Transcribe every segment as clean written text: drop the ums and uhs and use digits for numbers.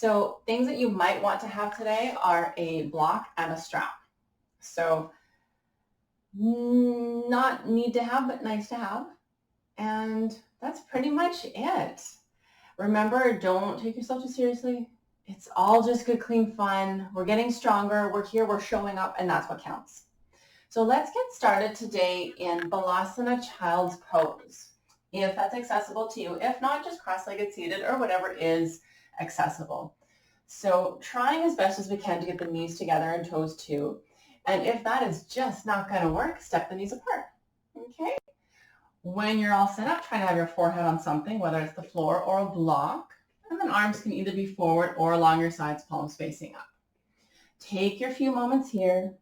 So things that you might want to have today are a block and a strap. So not need to have, but nice to have. And that's pretty much it. Remember, don't take yourself too seriously. It's all just good, clean fun. We're getting stronger. We're here. We're showing up, and that's what counts. So let's get started today in Balasana Child's Pose, if that's accessible to you. If not, just cross-legged seated or whatever is accessible. So trying as best as we can to get the knees together and toes too. And if that is just not going to work, step the knees apart. Okay? When you're all set up, try to have your forehead on something, whether it's the floor or a block. And then arms can either be forward or along your sides, palms facing up. Take your few moments here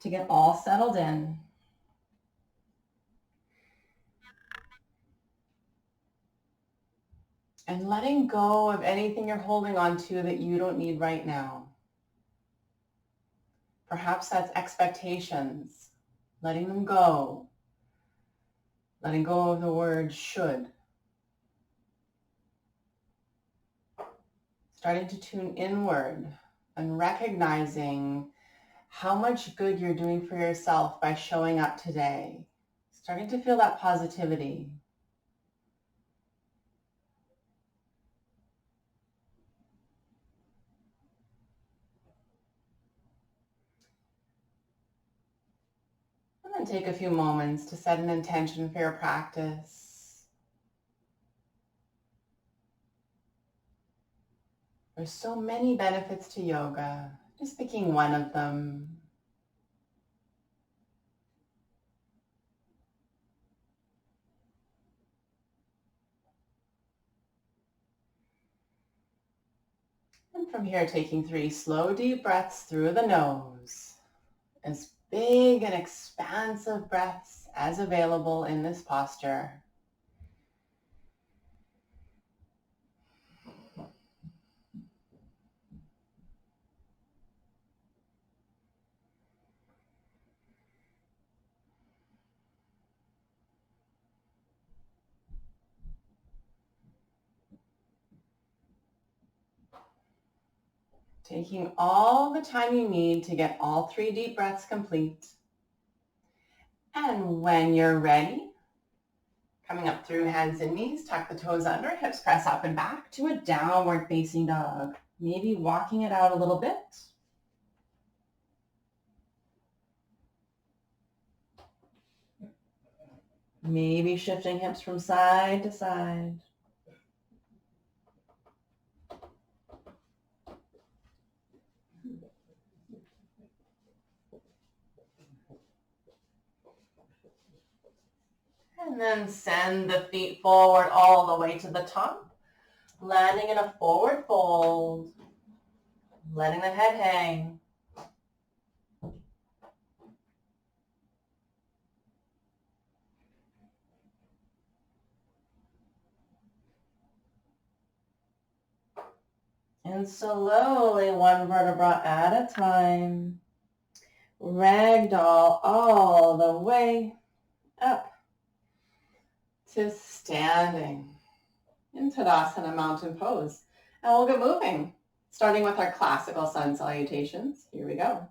to get all settled in. And letting go of anything you're holding on to that you don't need right now. Perhaps that's expectations, letting them go. Letting go of the word should. Starting to tune inward and recognizing how much good you're doing for yourself by showing up today. Starting to feel that positivity. And then take a few moments to set an intention for your practice. There's so many benefits to yoga, just picking one of them. And from here, taking 3 slow, deep breaths through the nose. As big and expansive breaths as available in this posture. Taking all the time you need to get all 3 deep breaths complete. And when you're ready, coming up through hands and knees, tuck the toes under, hips press up and back to a downward facing dog. Maybe walking it out a little bit. Maybe shifting hips from side to side. And then send the feet forward all the way to the top, landing in a forward fold, letting the head hang. And slowly, one vertebra at a time, ragdoll all the way up to standing in Tadasana Mountain Pose. And we'll get moving, starting with our classical sun salutations. Here we go.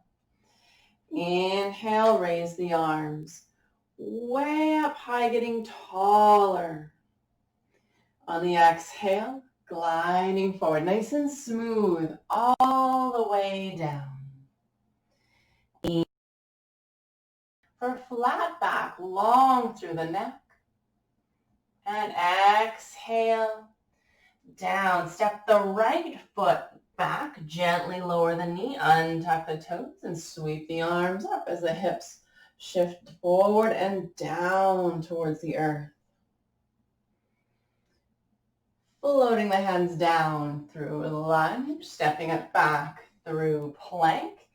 Inhale, raise the arms. Way up high, getting taller. On the exhale, gliding forward, nice and smooth, all the way down. For flat back, long through the neck. And exhale, down. Step the right foot back, gently lower the knee, untuck the toes, and sweep the arms up as the hips shift forward and down towards the earth. Floating the hands down through lunge, stepping it back through plank,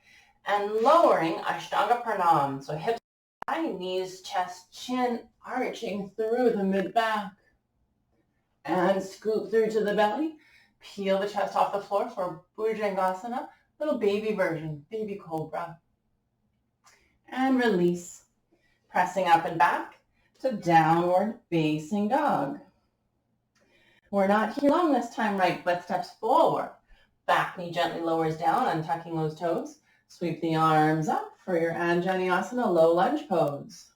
and lowering Ashtanga Pranam. So hips high, knees, chest, chin, arching through the mid-back. And scoop through to the belly. Peel the chest off the floor for Bhujangasana, little baby version, baby cobra. And release, pressing up and back to downward facing dog. We're not here long this time. Right foot steps forward. Back knee gently lowers down, untucking those toes. Sweep the arms up for your Anjaneyasana low lunge pose.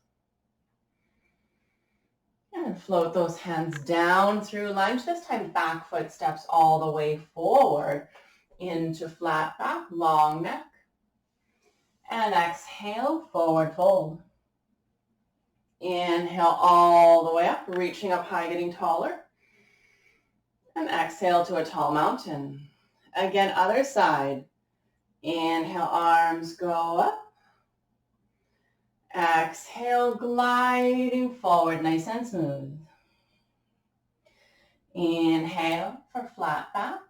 And float those hands down through lunge. This time back foot steps all the way forward into flat back, long neck. And exhale, forward fold. Inhale all the way up, reaching up high, getting taller. And exhale to a tall mountain. Again, other side. Inhale, arms go up. Exhale, gliding forward, nice and smooth. Inhale for flat back.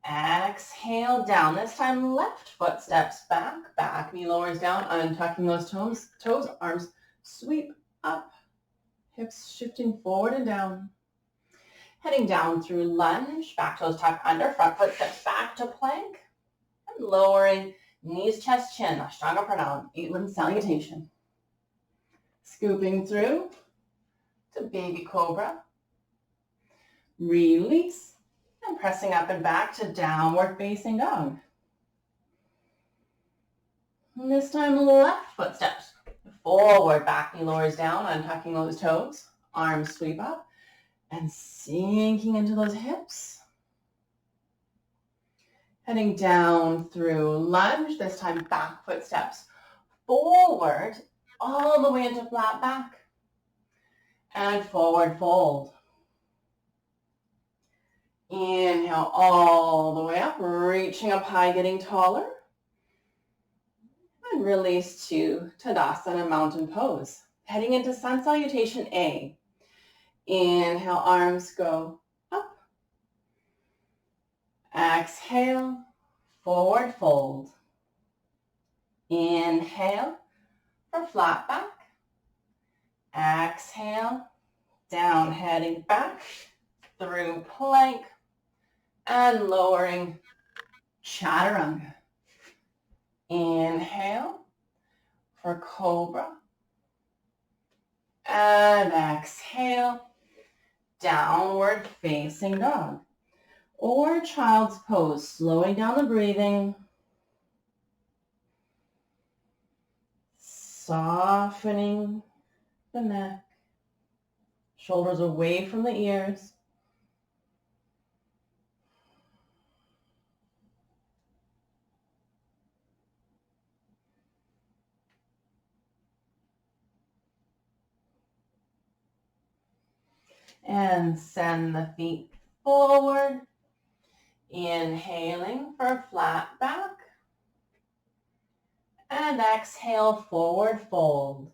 Exhale, down. This time, left foot steps back. Back knee lowers down, untucking those toes. Arms sweep up. Hips shifting forward and down. Heading down through lunge. Back toes tuck under. Front foot steps back to plank. And lowering knees, chest, chin. Ashtanga Pranam. 8-limb salutation. Scooping through to baby cobra. Release. And pressing up and back to downward facing dog. And this time left foot steps forward, back knee lowers down, untucking those toes. Arms sweep up and sinking into those hips. Heading down through lunge, this time back foot steps forward, all the way into flat back. And forward fold. Inhale all the way up, reaching up high, getting taller. And release to Tadasana, mountain pose. Heading into sun salutation A. Inhale, arms go up. Exhale, forward fold. Inhale for flat back. Exhale, down, heading back through plank. And lowering chaturanga. Inhale for cobra. And exhale, downward facing dog. Or child's pose, slowing down the breathing. Softening the neck. Shoulders away from the ears. And send the feet forward. Inhaling for flat back. And exhale, forward fold.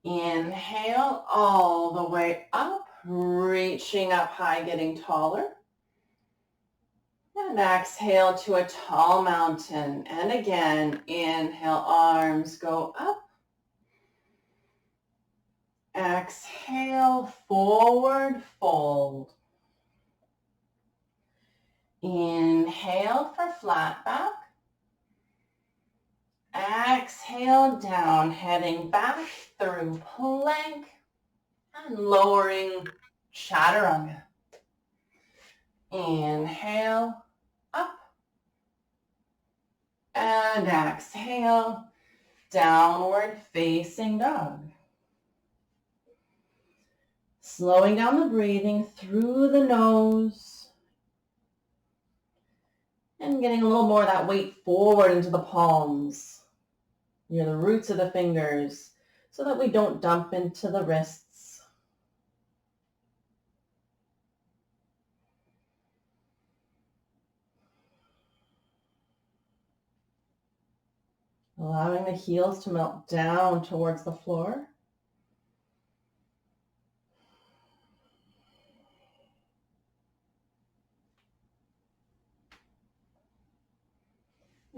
Inhale all the way up, reaching up high, getting taller. And exhale to a tall mountain. And again, inhale, arms go up. Exhale, forward fold. Inhale for flat back. Exhale, down, heading back through plank and lowering chaturanga. Inhale, up. And exhale, downward facing dog. Slowing down the breathing through the nose. And getting a little more of that weight forward into the palms, near the roots of the fingers, so that we don't dump into the wrists. Allowing the heels to melt down towards the floor.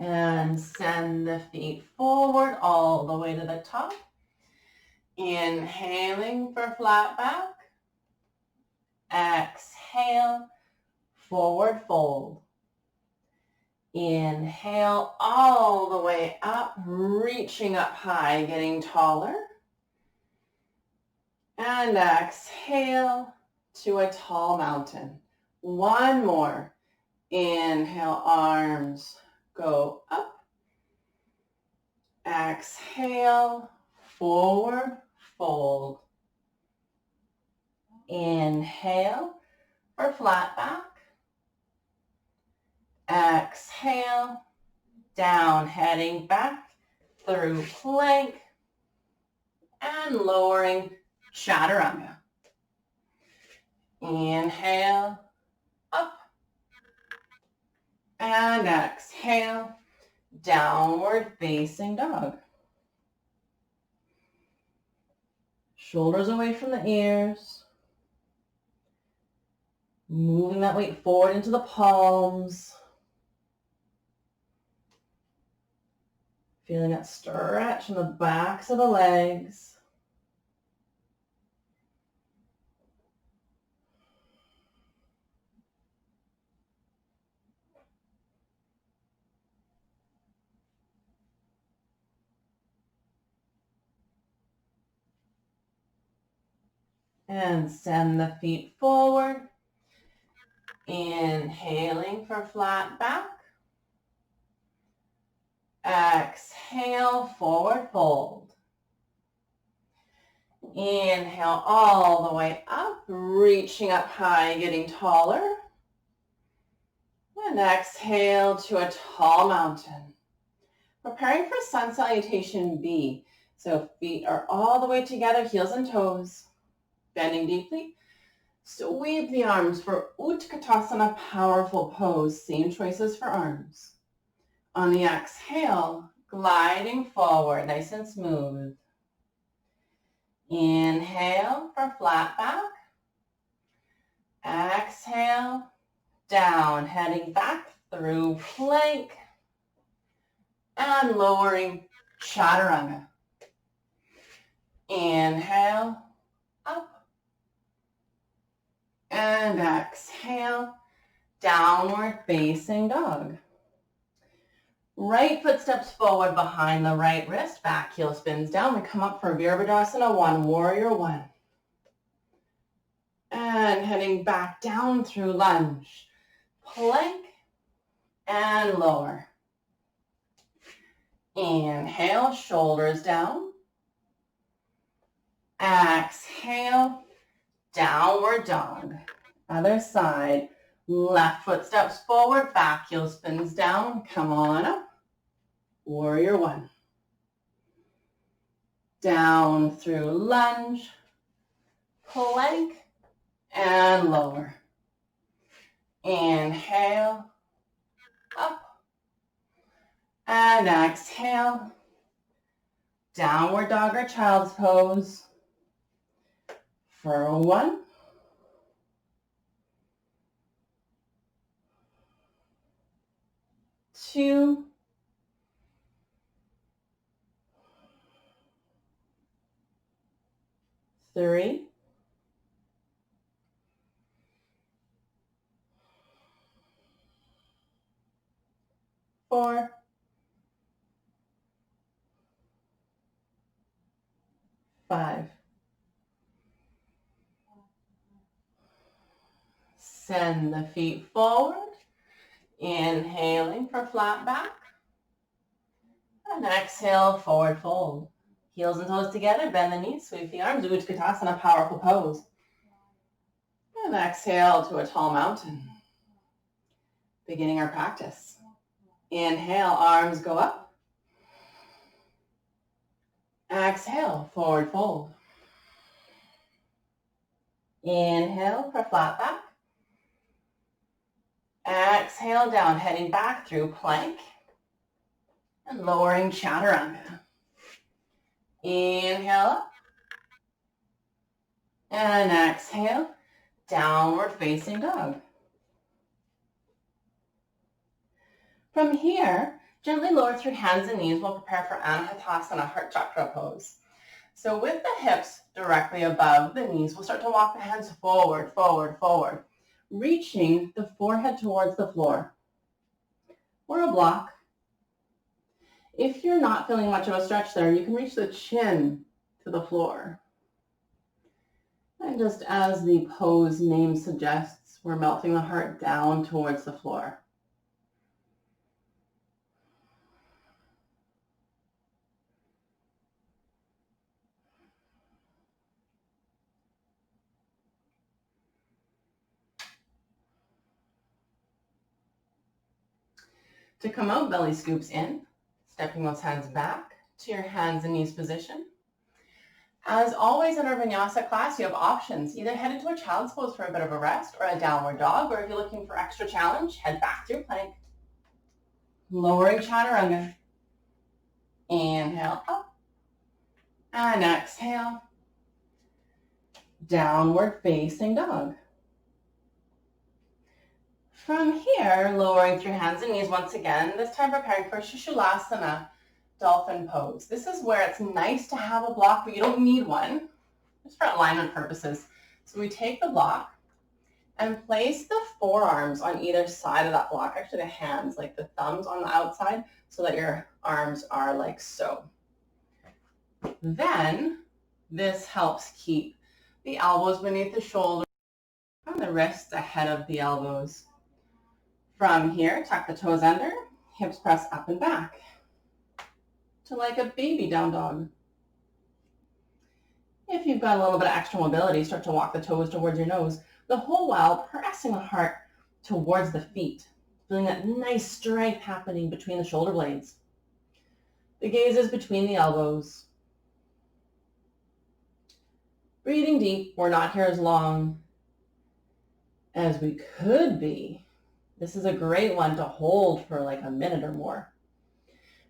And send the feet forward all the way to the top. Inhaling for flat back. Exhale, forward fold. Inhale all the way up, reaching up high, getting taller. And exhale, to a tall mountain. One more. Inhale, arms go up. Exhale, forward fold. Inhale for flat back. Exhale, down, heading back through plank and lowering chaturanga. Inhale, up, and exhale, downward facing dog. Shoulders away from the ears. Moving that weight forward into the palms. Feeling that stretch in the backs of the legs. And send the feet forward. Inhaling for flat back. Exhale, forward fold. Inhale all the way up, reaching up high, getting taller. And exhale to a tall mountain. Preparing for sun salutation B. So feet are all the way together, heels and toes. Bending deeply. Sweep the arms for Utkatasana, powerful pose. Same choices for arms. On the exhale, gliding forward, nice and smooth. Inhale for flat back. Exhale, down, heading back through plank and lowering chaturanga. Inhale, up. And exhale, downward facing dog. Right foot steps forward behind the right wrist, back heel spins down. We come up for Virabhadasana, one, warrior one. And heading back down through lunge, plank and lower. Inhale, shoulders down. Exhale, downward dog. Other side. Left foot steps forward, back heel spins down. Come on up. Warrior one. Down through lunge, plank, and lower. Inhale, up. And exhale. Downward dog or child's pose. For one. 2, 3, 4, 5. Send the feet forward. Inhaling for flat back. And exhale, forward fold. Heels and toes together, bend the knees, sweep the arms, Utkatasana, powerful pose. And exhale to a tall mountain. Beginning our practice. Inhale, arms go up. Exhale, forward fold. Inhale for flat back. Exhale down, heading back through plank and lowering chaturanga. Inhale up. And exhale, downward facing dog. From here, gently lower through hands and knees. We'll prepare for Anahatasana, heart chakra pose. So with the hips directly above the knees, we'll start to walk the hands forward, forward, forward, reaching the forehead towards the floor or a block. If you're not feeling much of a stretch there, you can reach the chin to the floor. And just as the pose name suggests, we're melting the heart down towards the floor. To come out, belly scoops in, stepping those hands back to your hands and knees position. As always in our vinyasa class, you have options. Either head into a child's pose for a bit of a rest or a downward dog, or if you're looking for extra challenge, head back through plank. Lowering chaturanga. Inhale up and exhale. Downward facing dog. From here, lowering through hands and knees once again, this time preparing for Shishulasana, Dolphin pose. This is where it's nice to have a block, but you don't need one, just for alignment purposes. So we take the block and place the forearms on either side of that block, actually the hands, like the thumbs on the outside, so that your arms are like so. Then this helps keep the elbows beneath the shoulders and the wrists ahead of the elbows. From here, tuck the toes under, hips press up and back to like a baby down dog. If you've got a little bit of extra mobility, start to walk the toes towards your nose, the whole while pressing the heart towards the feet, feeling that nice strength happening between the shoulder blades. The gaze is between the elbows. Breathing deep, we're not here as long as we could be. This is a great one to hold for like a minute or more.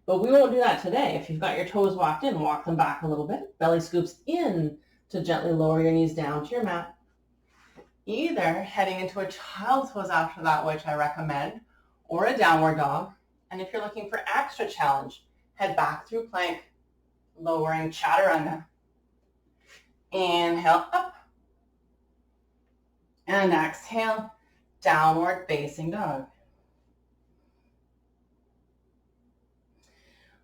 But we won't do that today. If you've got your toes walked in, walk them back a little bit. Belly scoops in to gently lower your knees down to your mat. Either heading into a child's pose after that, which I recommend, or a downward dog. And if you're looking for extra challenge, head back through plank, lowering chaturanga. Inhale up. And exhale, downward facing dog.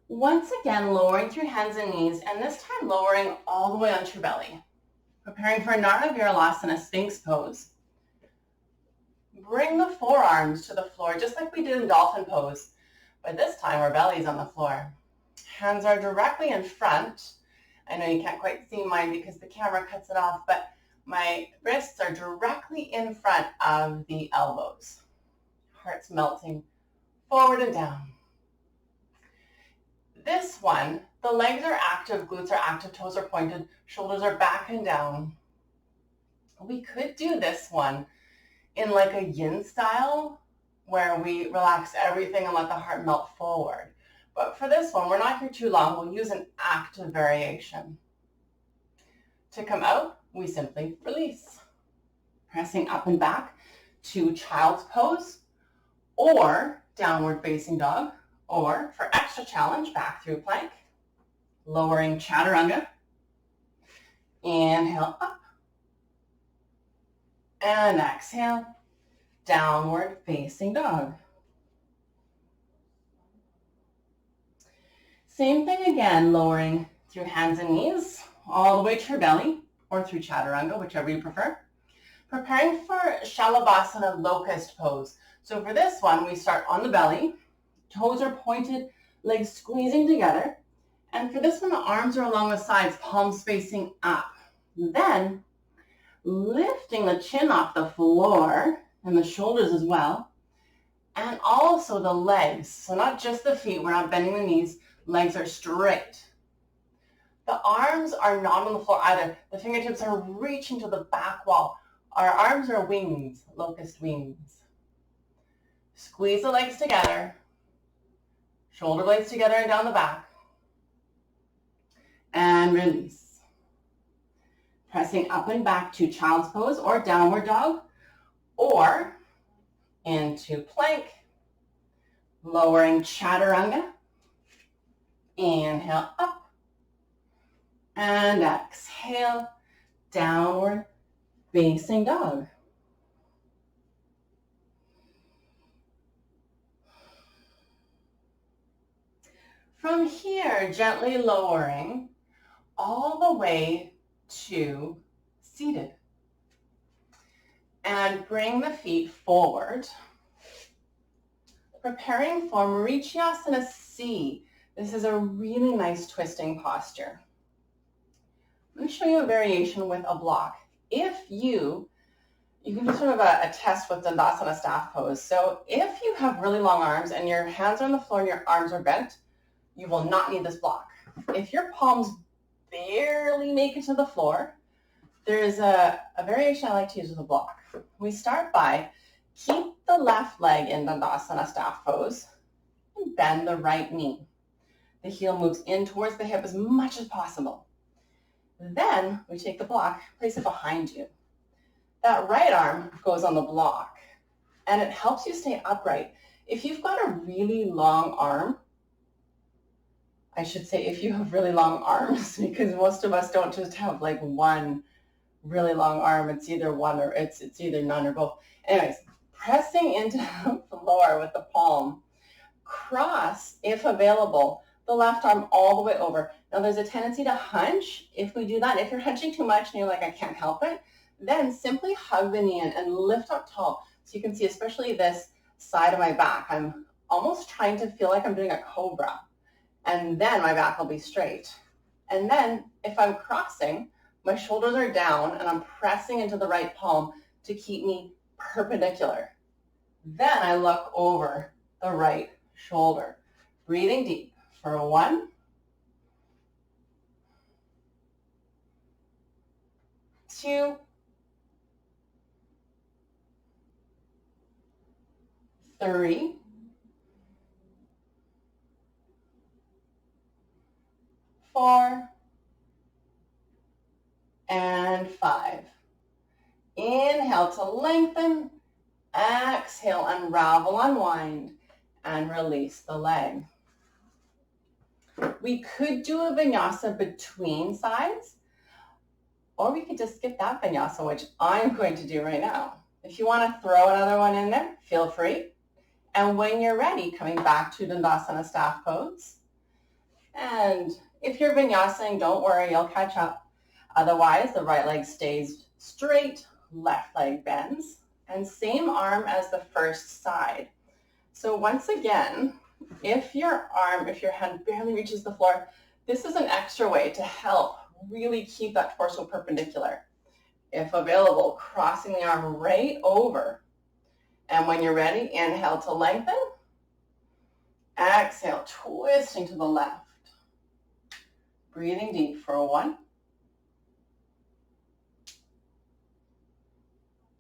Once again, lowering through hands and knees, and this time lowering all the way onto your belly. Preparing for Naraviralasana, Sphinx pose. Bring the forearms to the floor, just like we did in Dolphin pose, but this time our belly's on the floor. Hands are directly in front. I know you can't quite see mine because the camera cuts it off, but my wrists are directly in front of the elbows. Heart's melting forward and down. This one, the legs are active, glutes are active, toes are pointed, shoulders are back and down. We could do this one in like a yin style where we relax everything and let the heart melt forward. But for this one, we're not here too long. We'll use an active variation. To come out, we simply release. Pressing up and back to child's pose or downward facing dog, or for extra challenge, back through plank, lowering chaturanga. Inhale up and exhale, downward facing dog. Same thing again, lowering through hands and knees, all the way to your belly, or through chaturanga, whichever you prefer. Preparing for Salabhasana, Locust pose. So for this one, we start on the belly, toes are pointed, legs squeezing together. And for this one, the arms are along the sides, palms facing up. Then, lifting the chin off the floor, and the shoulders as well, and also the legs. So not just the feet, we're not bending the knees, legs are straight. The arms are not on the floor either. The fingertips are reaching to the back wall. Our arms are wings, locust wings. Squeeze the legs together, shoulder blades together and down the back, and release. Pressing up and back to child's pose or downward dog, or into plank, lowering chaturanga. Inhale up and exhale, downward facing dog. From here, gently lowering all the way to seated. And bring the feet forward. Preparing for Marichyasana C. This is a really nice twisting posture. Let me show you a variation with a block. If you can do sort of a test with Dandasana staff pose. So if you have really long arms and your hands are on the floor and your arms are bent, you will not need this block. If your palms barely make it to the floor, there is a variation I like to use with a block. We start by keep the left leg in Dandasana staff pose and bend the right knee. The heel moves in towards the hip as much as possible. Then we take the block, place it behind you. That right arm goes on the block and it helps you stay upright. If you've got a really long arm, I should say if you have really long arms, because most of us don't just have like one really long arm, it's either one or it's either none or both. Anyways, pressing into the floor with the palm, cross, if available, the left arm all the way over. Now there's a tendency to hunch if we do that. If you're hunching too much and you're like, I can't help it, then simply hug the knee in and lift up tall. So you can see, especially this side of my back, I'm almost trying to feel like I'm doing a cobra. And then my back will be straight. And then if I'm crossing, my shoulders are down and I'm pressing into the right palm to keep me perpendicular. Then I look over the right shoulder. Breathing deep for 1, 2, 3, 4, and 5. Inhale to lengthen. Exhale, unravel, unwind, and release the leg. We could do a vinyasa between sides, or we could just skip that vinyasa, which I'm going to do right now. If you want to throw another one in there, feel free. And when you're ready, coming back to Dandasana staff pose. And if you're vinyasing, don't worry, you'll catch up. Otherwise, the right leg stays straight, left leg bends, and same arm as the first side. So once again, if your hand barely reaches the floor, this is an extra way to help really keep that torso perpendicular. If available, crossing the arm right over. And when you're ready, inhale to lengthen. Exhale, twisting to the left. Breathing deep for 1,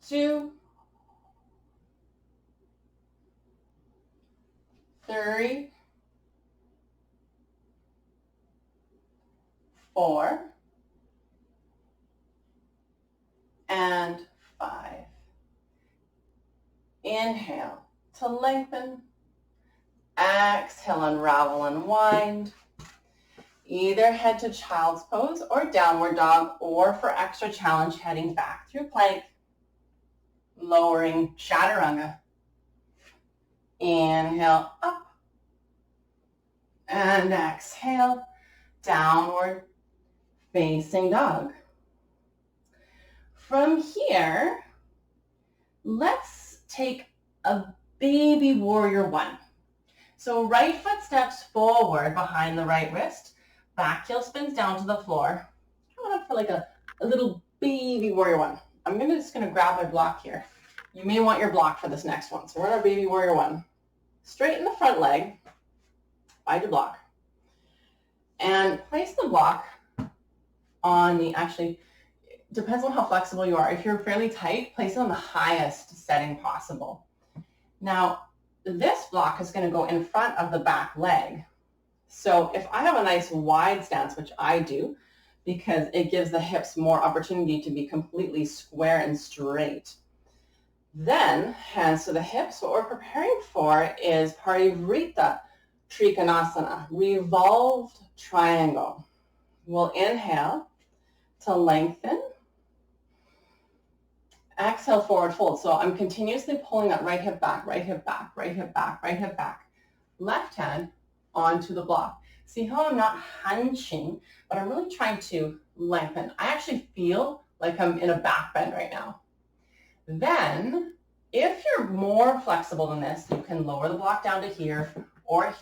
2, 3, 4, and 5. Inhale to lengthen. Exhale, unravel, unwind. Either head to child's pose or downward dog, or for extra challenge, heading back through plank, lowering chaturanga. Inhale up and exhale, downward facing dog. From here, let's take a baby warrior 1. So right foot steps forward behind the right wrist, back heel spins down to the floor. Coming up for like a little baby warrior 1. I'm just gonna grab my block here. You may want your block for this next one. So we're in our baby warrior 1. Straighten the front leg, find your block, and place the block on the, actually, depends on how flexible you are. If you're fairly tight, place it on the highest setting possible. Now, this block is going to go in front of the back leg. So if I have a nice wide stance, which I do, because it gives the hips more opportunity to be completely square and straight. Then, hands to the hips. What we're preparing for is Parivrtta, Trikonasana, revolved triangle. We'll inhale to lengthen. Exhale, forward fold. So I'm continuously pulling that right hip back, right hip back, right hip back, right hip back. Left hand onto the block. See how I'm not hunching, but I'm really trying to lengthen. I actually feel like I'm in a back bend right now. Then, if you're more flexible than this, you can lower the block down to here, or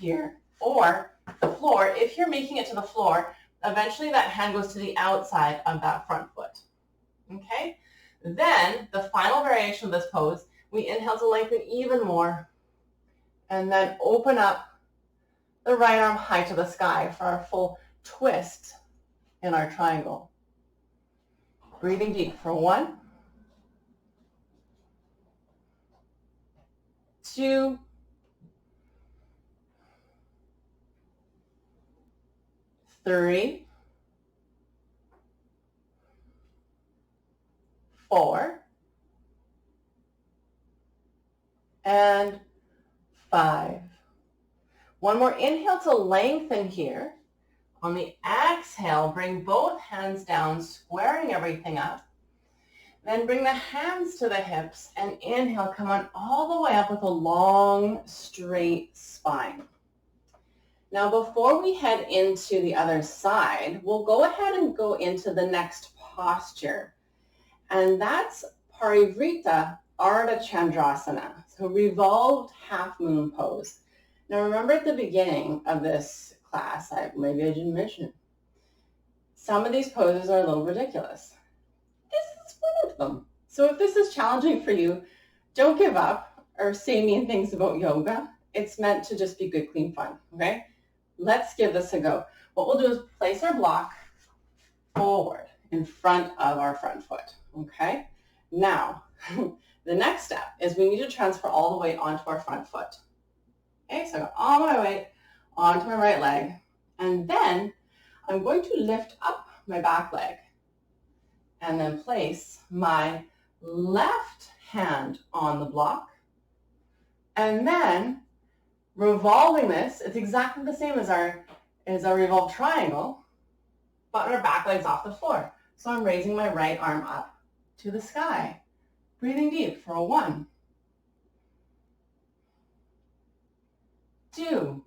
the floor. If you're making it to the floor, eventually that hand goes to the outside of that front foot. Okay? Then, the final variation of this pose, we inhale to lengthen even more, and then open up the right arm high to the sky for our full twist in our triangle. Breathing deep for 1, 2, 3, 4, and 5. One more inhale to lengthen here. On the exhale, bring both hands down, squaring everything up. Then bring the hands to the hips and inhale, come on all the way up with a long, straight spine. Now, before we head into the other side, we'll go ahead and go into the next posture. And that's Parivrtta Ardha Chandrasana, so revolved half moon pose. Now, remember at the beginning of this class, maybe I didn't mention it, some of these poses are a little ridiculous. This is one of them. So if this is challenging for you, don't give up or say mean things about yoga. It's meant to just be good, clean fun, okay? Let's give this a go. What we'll do is place our block forward in front of our front foot, okay? Now, the next step is we need to transfer all the weight onto our front foot. Okay, so I got all my weight onto my right leg, and then I'm going to lift up my back leg and then place my left hand on the block, and then revolving this. It's exactly the same as our revolved triangle, but our back leg's off the floor. So I'm raising my right arm up to the sky, breathing deep for 1, 2,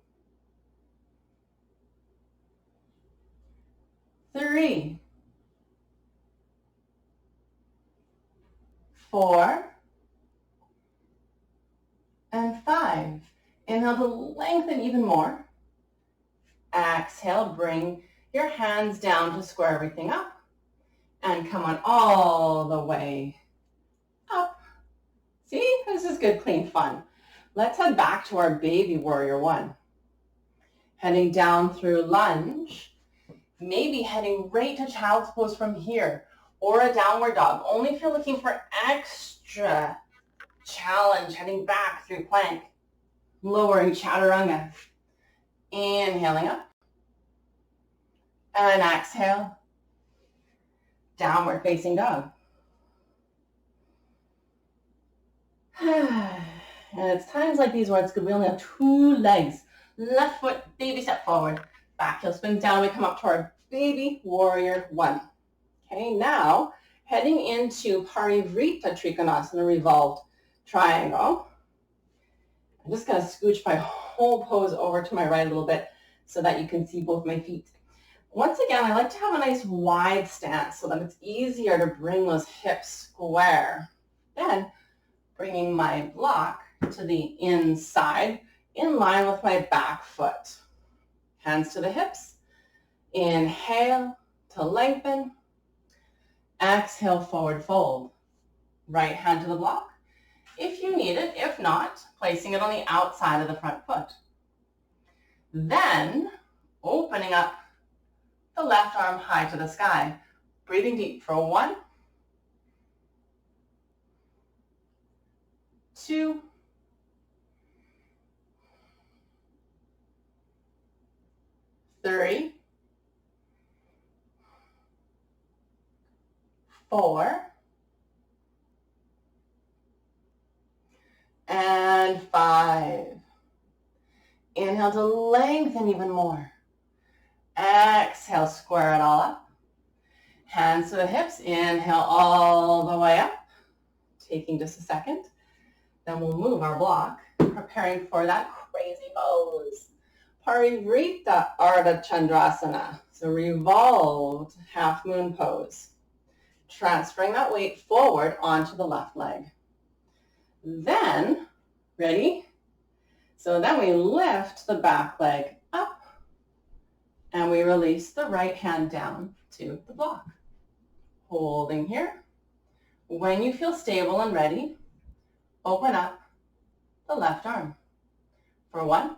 3, 4, and 5. Inhale to lengthen even more. Exhale, bring your hands down to square everything up. And come on all the way up. See, this is good, clean fun. Let's head back to our baby warrior 1. Heading down through lunge, maybe heading right to child's pose from here, or a downward dog, only if you're looking for extra challenge, heading back through plank, lowering chaturanga, inhaling up, and exhale, downward facing dog. And it's times like these where it's good we only have 2 legs. Left foot, baby step forward. Back heel spins down. We come up to our baby warrior 1. Okay, now heading into Parivrtta Trikonasana, revolved triangle. I'm just going to scooch my whole pose over to my right a little bit so that you can see both my feet. Once again, I like to have a nice wide stance so that it's easier to bring those hips square. Then bringing my block to the inside in line with my back foot. Hands to the hips. Inhale to lengthen. Exhale, forward fold. Right hand to the block if you need it. If not, placing it on the outside of the front foot. Then opening up the left arm high to the sky. Breathing deep for 1, 2, 3, 4, and 5. Inhale to lengthen even more. Exhale, square it all up. Hands to the hips. Inhale all the way up. Taking just a second. Then we'll move our block, preparing for that crazy pose. Parivrtta Ardha Chandrasana. So revolved half moon pose. transferring that weight forward onto the left leg. Then, ready? So then we lift the back leg up and we release the right hand down to the block. Holding here. When you feel stable and ready, open up the left arm for 1,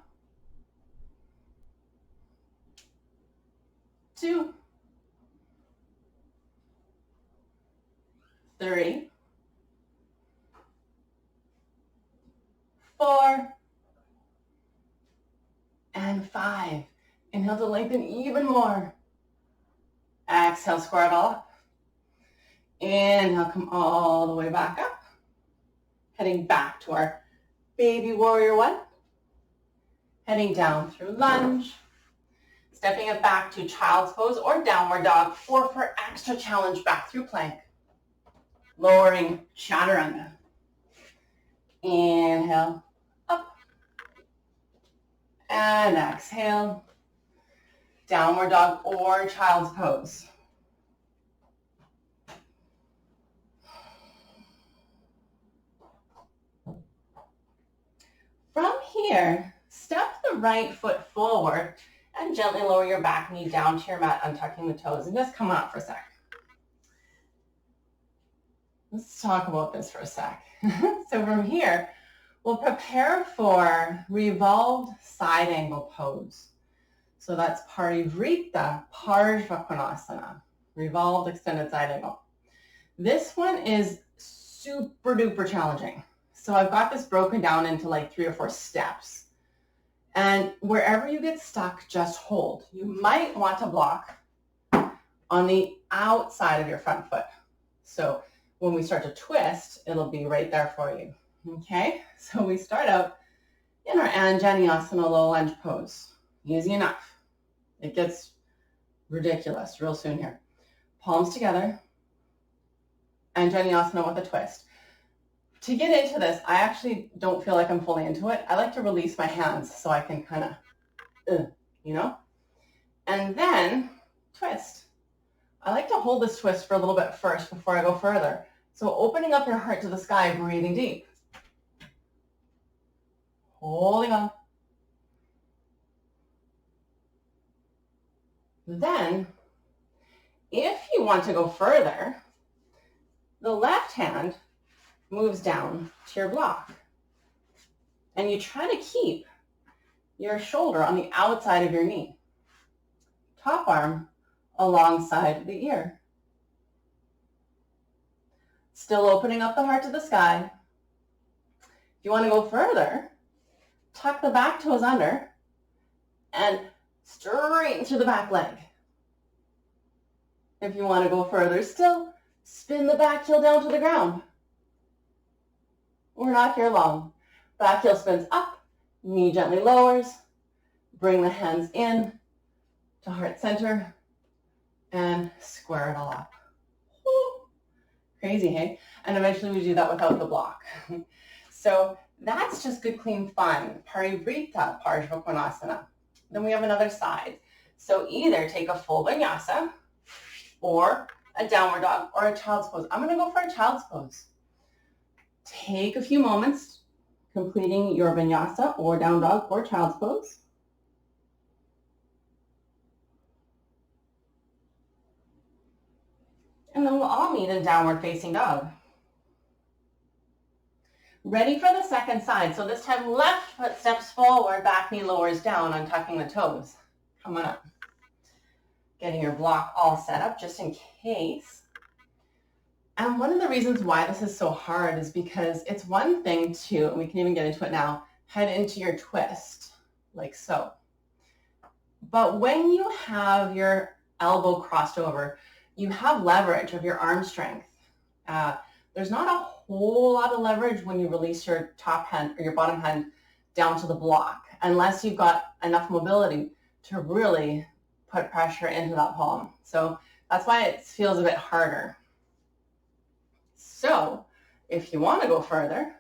2, 3, 4, and 5. Inhale to lengthen even more. Exhale, square it all up. Inhale, come all the way back up. Heading back to our baby warrior 1. Heading down through lunge. Stepping it back to child's pose or downward dog, or for extra challenge, back through plank. Lowering chaturanga. Inhale, up. And exhale. Downward dog or child's pose. From here, step the right foot forward and gently lower your back knee down to your mat, untucking the toes, and just come up for a sec. Let's talk about this for a sec. So from here, we'll prepare for revolved side angle pose. So that's Parivrtta, Paschimottanasana, revolved extended side angle. This one is super duper challenging. So I've got this broken down into like 3 or 4 steps. And wherever you get stuck, just hold. You might want to block on the outside of your front foot. So when we start to twist, it'll be right there for you. Okay, so we start out in our Anjaneyasana low lunge pose. Easy enough. It gets ridiculous real soon here. Palms together. Anjaneyasana with a twist. To get into this, I actually don't feel like I'm fully into it. I like to release my hands so I can kind of, you know? And then twist. I like to hold this twist for a little bit first before I go further. So opening up your heart to the sky, breathing deep. Holding on. Then, if you want to go further, the left hand moves down to your block. And you try to keep your shoulder on the outside of your knee. Top arm alongside the ear. Still opening up the heart to the sky. If you want to go further, tuck the back toes under and straighten through the back leg. If you want to go further still, spin the back heel down to the ground. We're not here long. Back heel spins up, knee gently lowers, bring the hands in to heart center, and square it all up. Woo. Crazy, hey? And eventually we do that without the block. So that's just good, clean fun. Parivrtta, Paschimottanasana. Then we have another side. So either take a full vinyasa or a downward dog or a child's pose. I'm going to go for a child's pose. Take a few moments completing your vinyasa or down dog or child's pose. And then we'll all meet in downward facing dog. Ready for the second side. So this time left foot steps forward, back knee lowers down, untucking the toes. Come on up. Getting your block all set up just in case. And one of the reasons why this is so hard is because it's one thing to, and we can even get into it now, head into your twist, like so. But when you have your elbow crossed over, you have leverage of your arm strength. There's not a whole lot of leverage when you release your top hand or your bottom hand down to the block, unless you've got enough mobility to really put pressure into that palm. So that's why it feels a bit harder. So if you want to go further,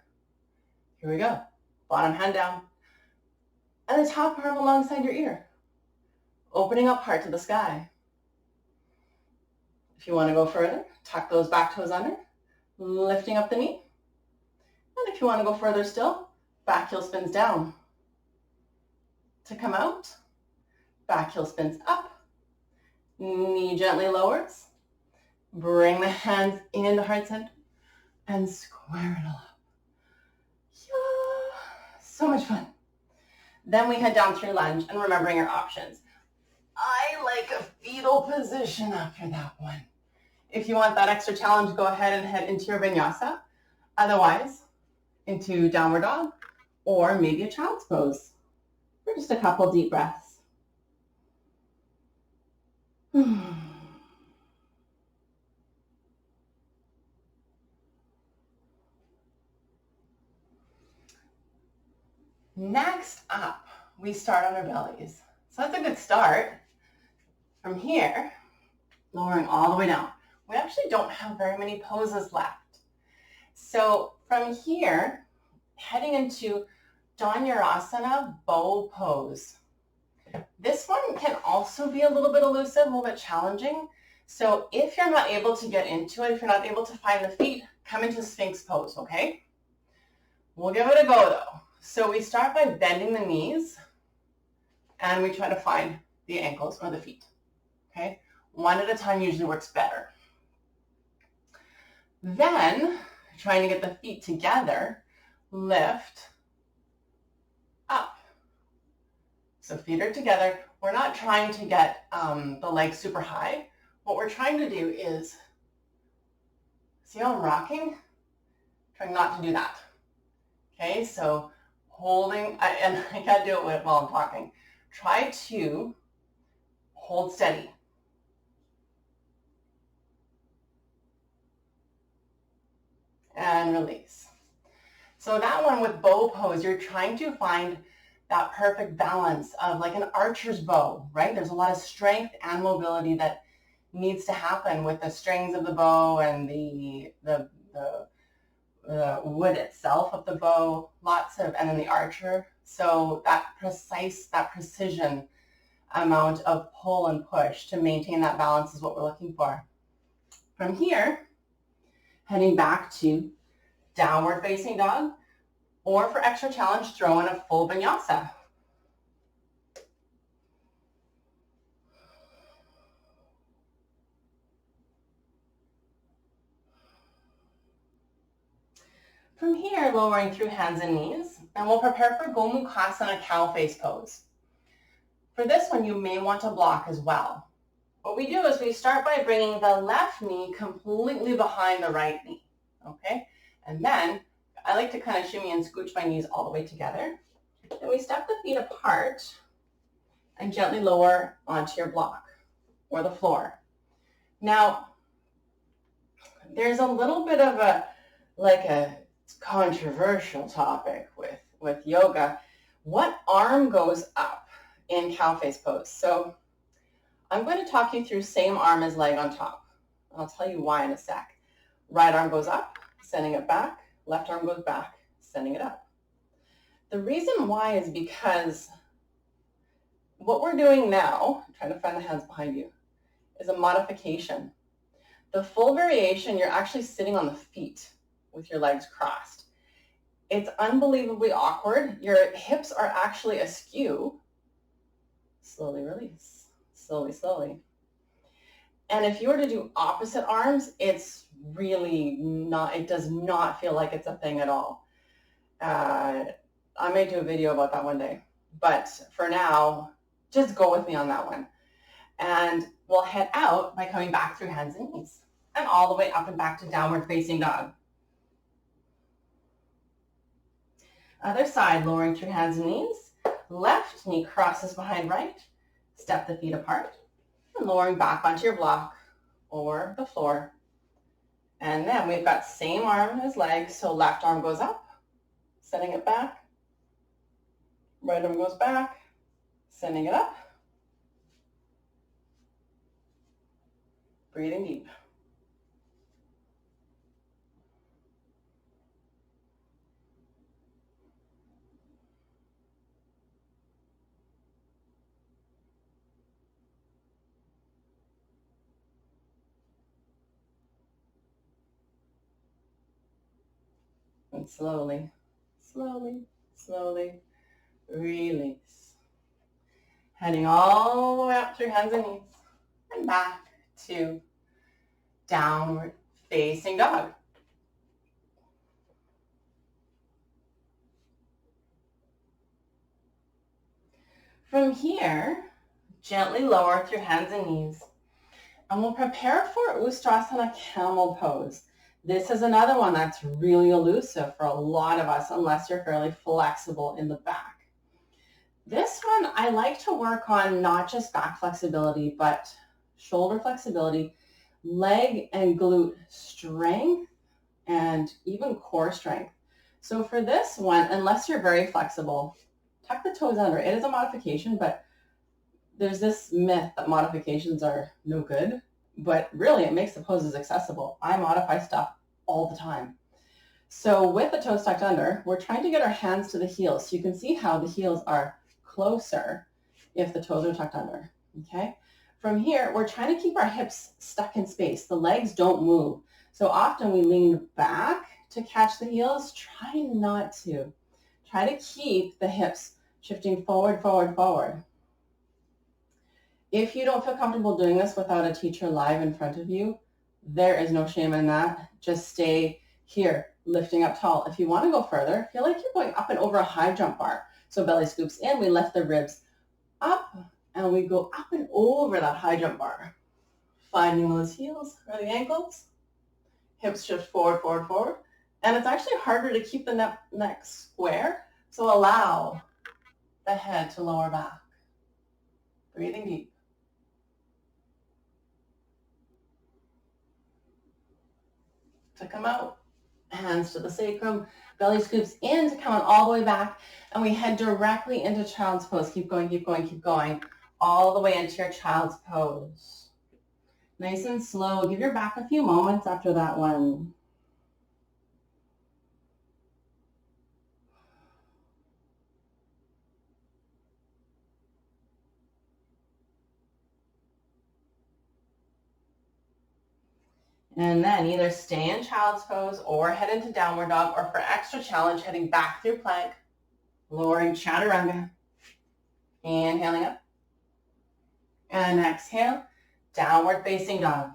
here we go. Bottom hand down and the top arm alongside your ear. Opening up heart to the sky. If you want to go further, tuck those back toes under, lifting up the knee. And if you want to go further still, back heel spins down. To come out, back heel spins up, knee gently lowers. Bring the hands into heart center and square it all up. Yeah. So much fun. Then we head down through lunge and remembering your options. I like a fetal position after that one. If you want that extra challenge, go ahead and head into your vinyasa. Otherwise, into downward dog or maybe a child's pose for just a couple deep breaths. Next up, we start on our bellies. So that's a good start. From here, lowering all the way down. We actually don't have very many poses left. So from here, heading into Dhanurasana bow pose. This one can also be a little bit elusive, a little bit challenging. So if you're not able to get into it, if you're not able to find the feet, come into Sphinx pose, okay? We'll give it a go though. So we start by bending the knees and we try to find the ankles or the feet, okay? One at a time usually works better. Then, trying to get the feet together, lift up. So feet are together. We're not trying to get the legs super high. What we're trying to do is, see how I'm rocking? Trying not to do that. Okay, so holding, and I can't do it while I'm talking. Try to hold steady. And release. So that one with bow pose, you're trying to find that perfect balance of like an archer's bow, right? There's a lot of strength and mobility that needs to happen with the strings of the bow and the wood itself of the bow, and then the archer. So that precision amount of pull and push to maintain that balance is what we're looking for. From here, heading back to downward facing dog, or for extra challenge, throw in a full vinyasa. From here, lowering through hands and knees, and we'll prepare for Gomukhasana cow face pose. For this one, you may want to block as well. What we do is we start by bringing the left knee completely behind the right knee, okay? And then I like to kind of shimmy and scooch my knees all the way together. Then we step the feet apart and gently lower onto your block or the floor. Now, there's a little bit of a controversial topic with yoga. What arm goes up in cow face pose? So I'm going to talk you through same arm as leg on top. I'll tell you why in a sec. Right arm goes up, sending it back. Left arm goes back, sending it up. The reason why is because what we're doing now, I'm trying to find the hands behind you, is a modification. The full variation, you're actually sitting on the feet with your legs crossed. It's unbelievably awkward. Your hips are actually askew. Slowly release, slowly, slowly. And if you were to do opposite arms, it's really not, it does not feel like it's a thing at all. I may do a video about that one day, but for now, just go with me on that one. And we'll head out by coming back through hands and knees and all the way up and back to downward facing dog. Other side, lowering through hands and knees. Left knee crosses behind right. Step the feet apart and lowering back onto your block or the floor. And then we've got same arm as leg, so left arm goes up, sending it back. Right arm goes back, sending it up. Breathing deep. And slowly, slowly, slowly release. Heading all the way up through hands and knees and back to downward facing dog. From here, gently lower through hands and knees. And we'll prepare for Ustrasana camel pose. This is another one that's really elusive for a lot of us unless you're fairly flexible in the back. This one I like to work on not just back flexibility, but shoulder flexibility, leg and glute strength, and even core strength. So for this one, unless you're very flexible, tuck the toes under. It is a modification, but there's this myth that modifications are no good, but really it makes the poses accessible. I modify stuff all the time. So with the toes tucked under, we're trying to get our hands to the heels. So you can see how the heels are closer if the toes are tucked under, okay? From here, we're trying to keep our hips stuck in space. The legs don't move. So often we lean back to catch the heels. Try not to. Try to keep the hips shifting forward, forward, forward. If you don't feel comfortable doing this without a teacher live in front of you, there is no shame in that. Just stay here, lifting up tall. If you want to go further, feel like you're going up and over a high jump bar. So belly scoops in, we lift the ribs up, and we go up and over that high jump bar. Finding those heels or the ankles. Hips shift forward, forward, forward. And it's actually harder to keep the neck square, so allow the head to lower back. Breathing deep. To come out, hands to the sacrum, belly scoops in to come on all the way back, and we head directly into child's pose. Keep going, keep going, keep going, all the way into your child's pose. Nice and slow. Give your back a few moments after that one. And then either stay in child's pose or head into downward dog, or for extra challenge, heading back through plank, lowering chaturanga, inhaling up, and exhale, downward facing dog.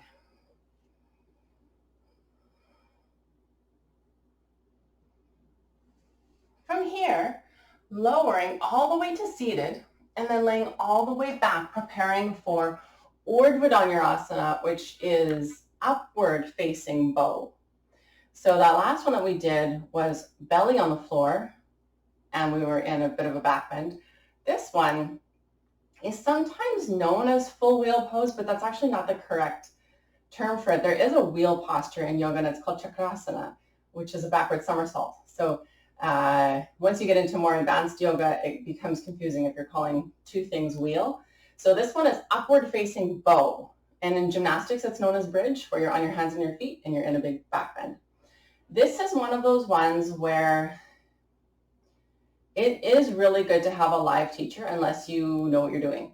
From here, lowering all the way to seated, and then laying all the way back, preparing for Urdhva Dhanurasana, which is upward facing bow. So that last one that we did was belly on the floor, and we were in a bit of a back bend. This one is sometimes known as full wheel pose, but that's actually not the correct term for it. There is a wheel posture in yoga, and it's called Chandrasana, which is a backward somersault. So once you get into more advanced yoga, it becomes confusing if you're calling two things wheel. So this one is upward facing bow. And in gymnastics, it's known as bridge, where you're on your hands and your feet and you're in a big back bend. This is one of those ones where it is really good to have a live teacher unless you know what you're doing.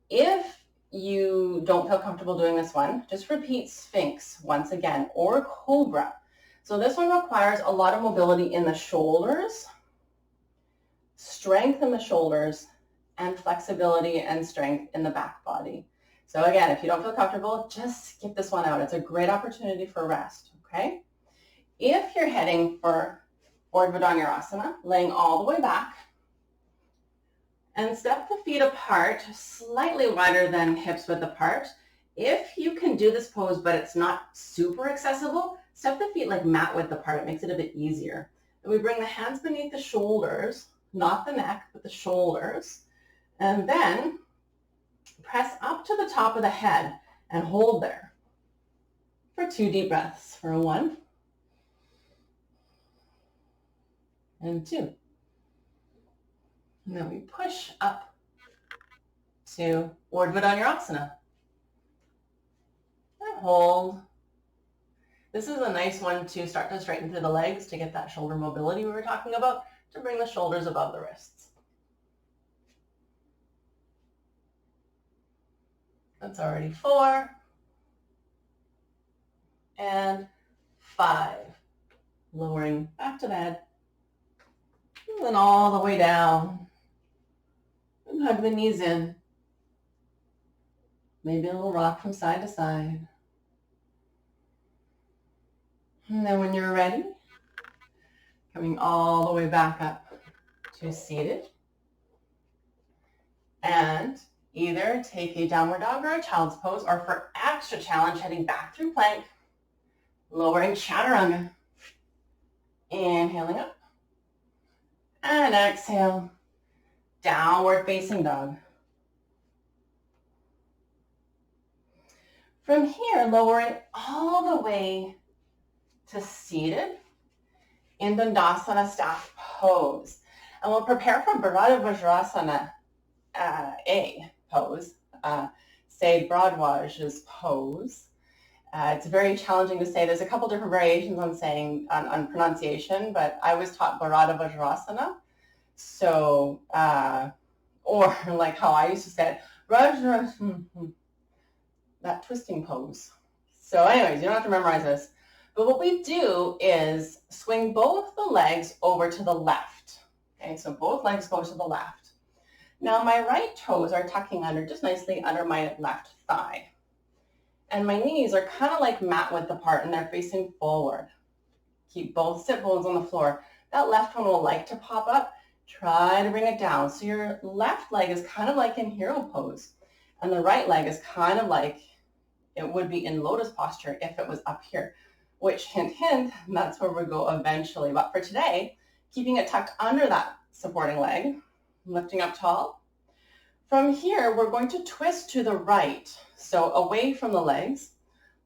If you don't feel comfortable doing this one, just repeat Sphinx once again, or Cobra. So this one requires a lot of mobility in the shoulders, strength in the shoulders, and flexibility and strength in the back body. So again, if you don't feel comfortable, just skip this one out. It's a great opportunity for rest, okay? If you're heading for Urdhva Dhanurasana, laying all the way back, and step the feet apart, slightly wider than hips width apart. If you can do this pose, but it's not super accessible, step the feet like mat width apart. It makes it a bit easier. And we bring the hands beneath the shoulders, not the neck, but the shoulders, and then press up to the top of the head and hold there for 2 deep breaths. For 1 and 2. And then we push up to Urdhva Dhanurasana. And hold. This is a nice one to start to straighten through the legs to get that shoulder mobility we were talking about, to bring the shoulders above the wrists. That's already 4 and 5 lowering back to the head, and then all the way down. And hug the knees in. Maybe a little rock from side to side. And then when you're ready, coming all the way back up to seated. And either take a downward dog or a child's pose, or for extra challenge, heading back through plank, lowering chaturanga. Inhaling up. And exhale, downward facing dog. From here, lowering all the way to seated in Dandasana staff pose. And we'll prepare for Bharadvajasana A pose, say Bharadwaj's pose. It's very challenging to say. There's a couple different variations on saying, on pronunciation, but I was taught Bharadvajasana. So, or like how I used to say it, that twisting pose. So anyways, you don't have to memorize this. But what we do is swing both the legs over to the left. Okay, so both legs go to the left. Now my right toes are tucking under just nicely under my left thigh. And my knees are kind of like mat width apart and they're facing forward. Keep both sit bones on the floor. That left one will like to pop up. Try to bring it down. So your left leg is kind of like in hero pose. And the right leg is kind of like it would be in lotus posture if it was up here. Which, hint, hint, that's where we go eventually. But for today, keeping it tucked under that supporting leg, lifting up tall. From here, we're going to twist to the right. So away from the legs,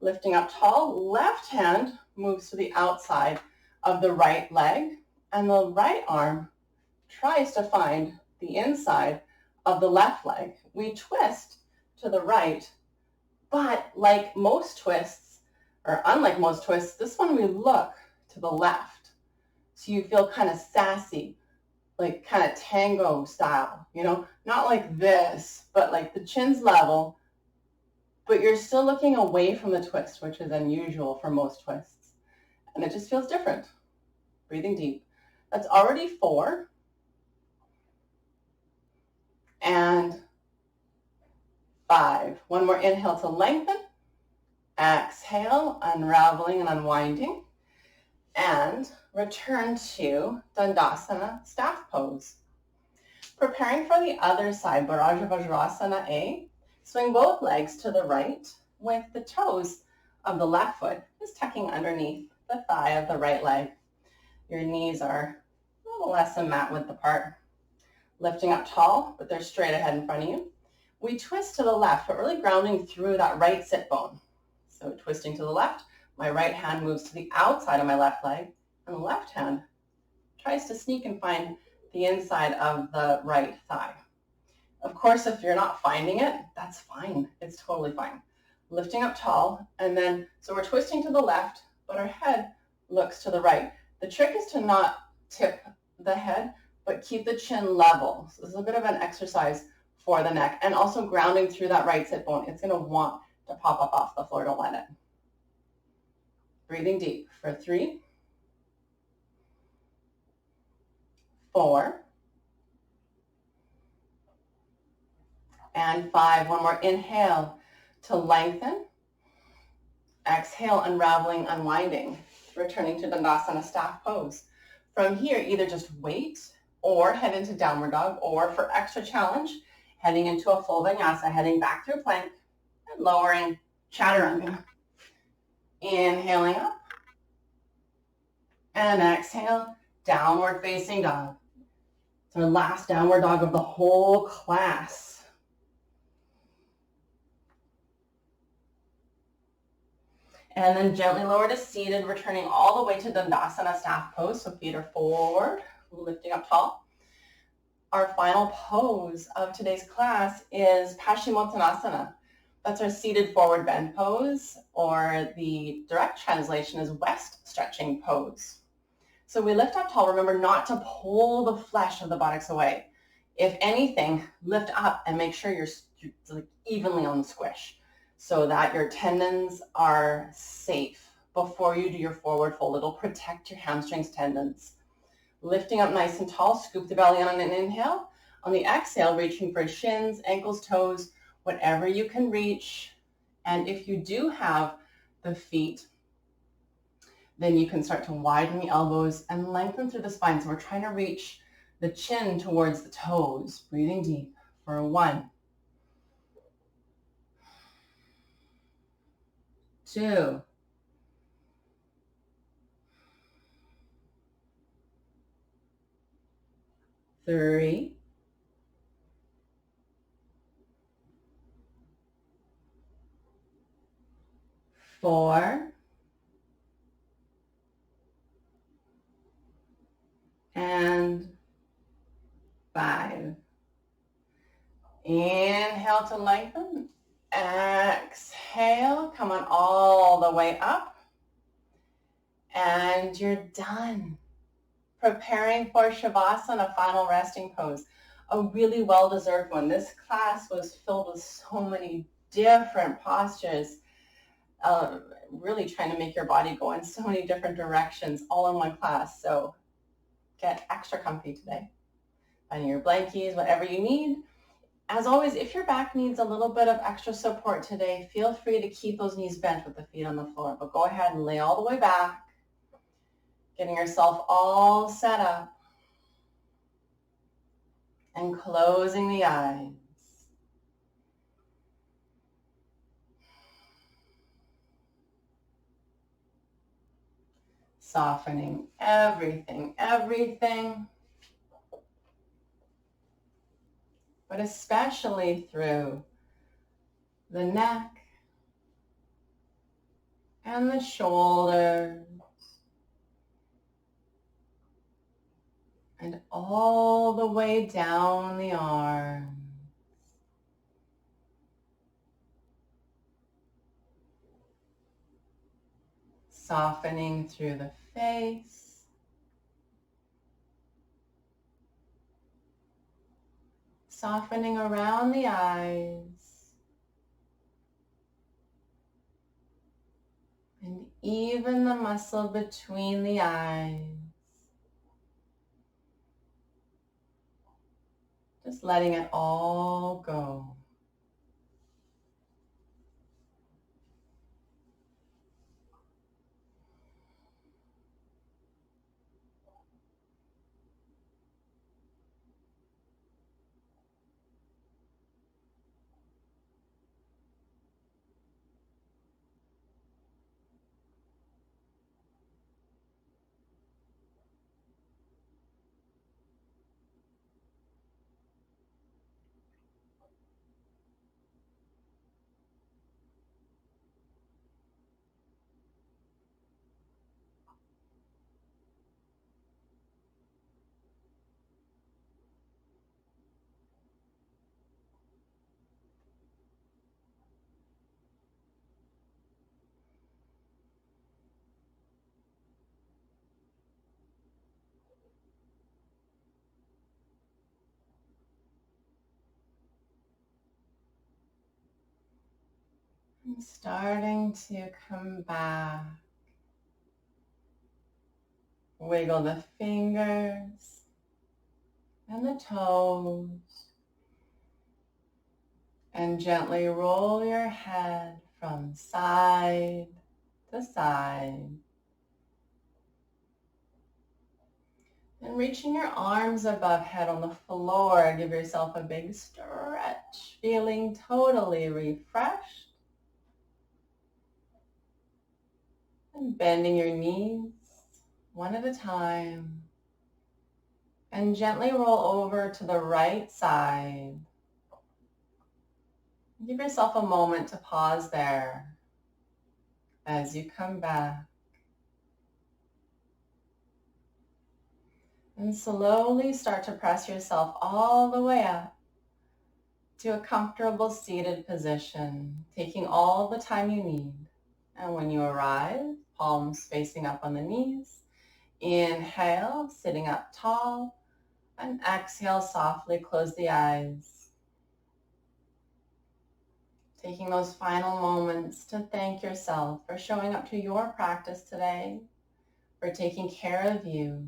lifting up tall, left hand moves to the outside of the right leg, and the right arm tries to find the inside of the left leg. We twist to the right, but like most twists, or unlike most twists, this one we look to the left. So you feel kind of sassy, like kind of tango style, you know, not like this, but like the chin's level, but you're still looking away from the twist, which is unusual for most twists. And it just feels different. Breathing deep. That's already 4. And 5. One more inhale to lengthen. Exhale, unraveling and unwinding. And return to Dandasana staff pose. Preparing for the other side, Bharadvajasana A. Swing both legs to the right with the toes of the left foot just tucking underneath the thigh of the right leg. Your knees are a little less than mat width apart. Lifting up tall, but they're straight ahead in front of you. We twist to the left, but really grounding through that right sit bone. So twisting to the left, my right hand moves to the outside of my left leg, and the left hand tries to sneak and find the inside of the right thigh. Of course, if you're not finding it, that's fine. It's totally fine. Lifting up tall, and then, so we're twisting to the left, but our head looks to the right. The trick is to not tip the head, but keep the chin level. So this is a bit of an exercise for the neck, and also grounding through that right sit bone. It's going to want to pop up off the floor. Don't let it. Breathing deep for 3, 4, and 5. One more inhale to lengthen. Exhale, unraveling, unwinding. Returning to Dandasana staff pose. From here, either just wait or head into downward dog, or for extra challenge, heading into a full vinyasa, heading back through plank and lowering chaturanga. Inhaling up and exhale, downward facing dog. It's our last downward dog of the whole class. And then gently lower to seated, returning all the way to Dandasana staff pose. So feet are forward, lifting up tall. Our final pose of today's class is Paschimottanasana. That's our seated forward bend pose, or the direct translation is west stretching pose. So we lift up tall. Remember not to pull the flesh of the buttocks away. If anything, lift up and make sure you're like evenly on the squish, so that your tendons are safe before you do your forward fold. It'll protect your hamstrings, tendons. Lifting up nice and tall, scoop the belly on an inhale. On the exhale, reaching for shins, ankles, toes, whatever you can reach. And if you do have the feet, then you can start to widen the elbows and lengthen through the spine. So we're trying to reach the chin towards the toes. Breathing deep for 1, 2, 3, 4, and 5. Inhale to lengthen. Exhale, come on all the way up. And you're done. Preparing for Shavasana, final resting pose. A really well-deserved one. This class was filled with so many different postures, really trying to make your body go in so many different directions all in one class. So get extra comfy today. Finding your blankies, whatever you need. As always, if your back needs a little bit of extra support today, feel free to keep those knees bent with the feet on the floor. But go ahead and lay all the way back, getting yourself all set up. And closing the eyes. Softening everything, but especially through the neck and the shoulders and all the way down the arms. Softening through the face. Softening around the eyes. And even the muscle between the eyes. Just letting it all go. And starting to come back. Wiggle the fingers and the toes. And gently roll your head from side to side. And reaching your arms above head on the floor, give yourself a big stretch, feeling totally refreshed. And bending your knees one at a time. And gently roll over to the right side. Give yourself a moment to pause there as you come back. And slowly start to press yourself all the way up to a comfortable seated position, taking all the time you need. And when you arrive, palms facing up on the knees. Inhale, sitting up tall. And exhale, softly close the eyes. Taking those final moments to thank yourself for showing up to your practice today, for taking care of you,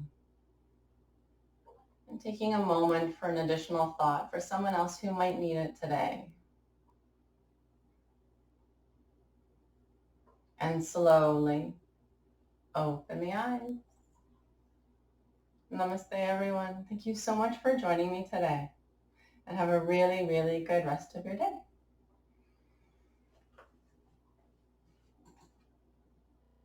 and taking a moment for an additional thought for someone else who might need it today. And slowly open the eyes. Namaste, everyone. Thank you so much for joining me today, and have a really, really good rest of your day.